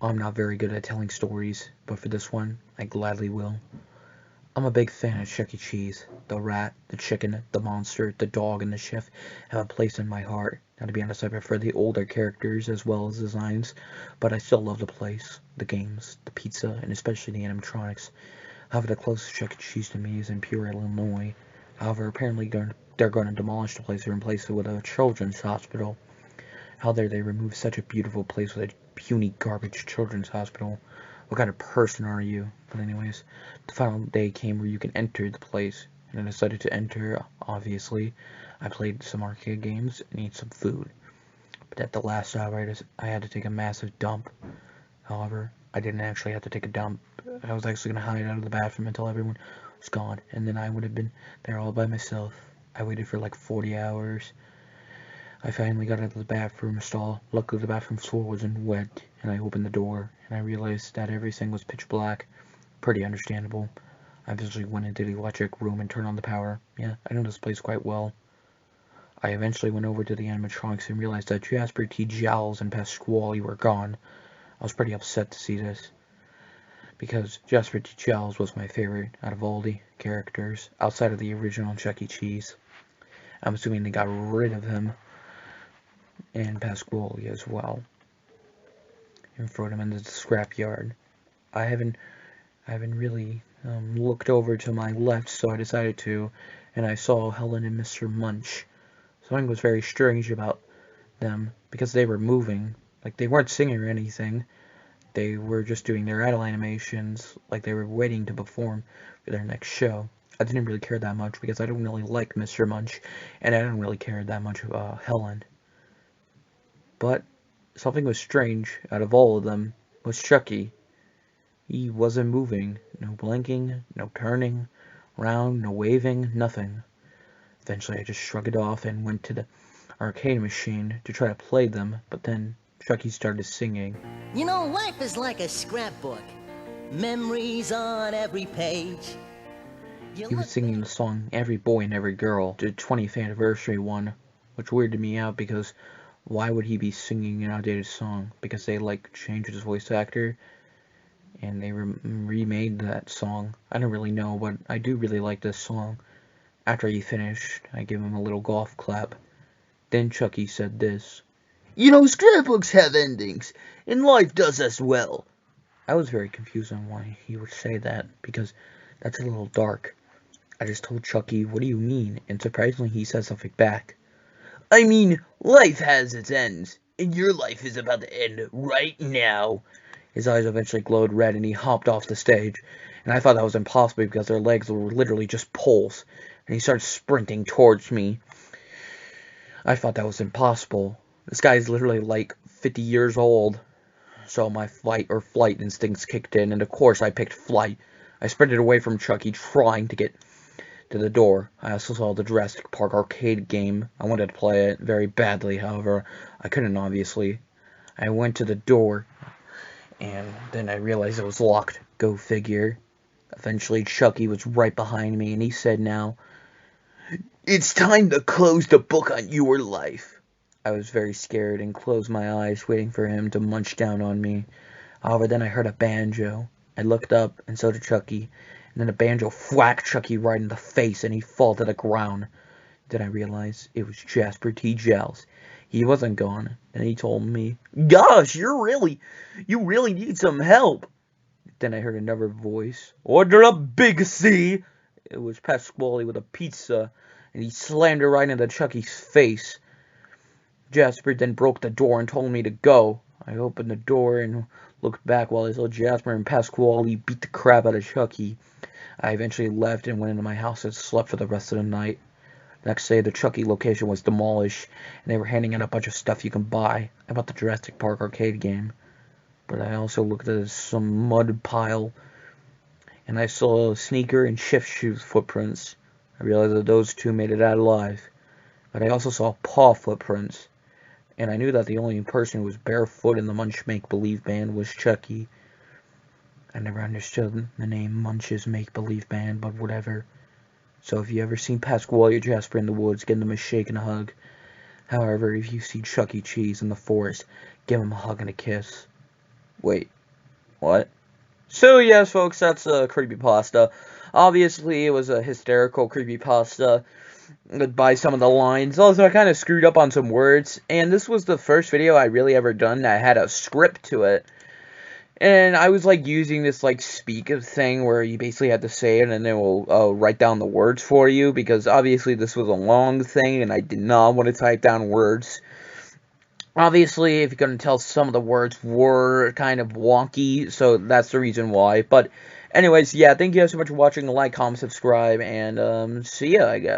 I'm not very good at telling stories, but for this one, I gladly will. I'm a big fan of Chuck E. Cheese. The rat, the chicken, the monster, the dog, and the chef have a place in my heart. Now, to be honest, I prefer the older characters as well as designs, but I still love the place, the games, the pizza, and especially the animatronics. However, the closest Chuck E. Cheese to me is in Peoria, Illinois. However, apparently they're going to demolish the place and replace it with a children's hospital. How dare they remove such a beautiful place with a puny garbage children's hospital? What kind of person are you? But anyways, the final day came where you can enter the place, and I decided to enter, obviously. I played some arcade games and ate some food. But at the last hour, I had to take a massive dump. However, I didn't actually have to take a dump. I was actually going to hide out of the bathroom until everyone was gone, and then I would have been there all by myself. I waited for like 40 hours. I finally got out of the bathroom stall. Luckily, the bathroom floor wasn't wet, and I opened the door, and I realized that everything was pitch black. Pretty understandable. I eventually went into the electric room and turned on the power. Yeah, I know this place quite well. I eventually went over to the animatronics and realized that Jasper T. Jowls and Pasqually were gone. I was pretty upset to see this, because Jasper T. Jowls was my favorite out of all the characters, outside of the original Chuck E. Cheese. I'm assuming they got rid of him, and Pasqually as well, and throw them into the scrapyard. I haven't really looked over to my left, so I decided to, and I saw Helen and Mr. Munch. Something was very strange about them, because they were moving. Like, they weren't singing or anything. They were just doing their idle animations, like they were waiting to perform for their next show. I didn't really care that much, because I don't really like Mr. Munch, and I don't really care that much about Helen. But something was strange out of all of them was Chucky. He wasn't moving. No blinking, no turning around, no waving, nothing. Eventually I just shrugged it off and went to the arcade machine to try to play them, but then Chucky started singing. You know, life is like a scrapbook. Memories on every page. He was singing the song Every Boy and Every Girl, the 20th anniversary one, which weirded me out because why would he be singing an outdated song? Because they changed his voice actor and they remade that song. I don't really know, but I do really like this song. After he finished, I gave him a little golf clap. Then Chucky said this. You know, scrapbooks have endings, and life does as well. I was very confused on why he would say that, because that's a little dark. I just told Chucky, what do you mean? And surprisingly, he said something back. I mean, life has its ends, and your life is about to end right now. His eyes eventually glowed red, and he hopped off the stage. And I thought that was impossible because their legs were literally just poles. And he started sprinting towards me. I thought that was impossible. This guy's literally like 50 years old. So my flight instincts kicked in, and of course I picked flight. I sprinted away from Chucky, trying to get to the door. I also saw the Jurassic Park arcade game. I wanted to play it very badly, however, I couldn't, obviously. I went to the door, and then I realized it was locked. Go figure. Eventually, Chucky was right behind me, and he said, now, it's time to close the book on your life. I was very scared and closed my eyes, waiting for him to munch down on me. However, then I heard a banjo. I looked up, and so did Chucky. And then the banjo whacked Chucky right in the face, and he fell to the ground. Then I realized it was Jasper T. Jowls. He wasn't gone, and he told me, gosh, you really need some help. Then I heard another voice. Order a Big C. It was Pasqually with a pizza, and he slammed it right into Chucky's face. Jasper then broke the door and told me to go. I opened the door and looked back while I saw Jasper and Pasqually beat the crap out of Chucky. I eventually left and went into my house and slept for the rest of the night. Next day, the Chucky location was demolished, and they were handing out a bunch of stuff you can buy. I bought the Jurassic Park arcade game, but I also looked at some mud pile, and I saw a sneaker and shift shoes footprints. I realized that those two made it out alive, but I also saw paw footprints, and I knew that the only person who was barefoot in the Munch Make-Believe Band was Chucky. I never understood the name Munch's Make-Believe Band, but whatever. So if you ever seen Pasqually or Jasper in the woods, give them a shake and a hug. However, if you see Chuck E. Cheese in the forest, give him a hug and a kiss. Wait, what? So yes, folks, that's a creepypasta. Obviously, it was a hysterical creepypasta by some of the lines. Also, I kind of screwed up on some words, and this was the first video I really ever done that had a script to it. And I was like using this like speak thing where you basically had to say it and then it will write down the words for you, because obviously this was a long thing and I did not want to type down words. Obviously, if you're going to tell, some of the words were kind of wonky, so that's the reason why. But anyways, yeah, thank you guys so much for watching. Like, comment, subscribe, and see ya, I guess.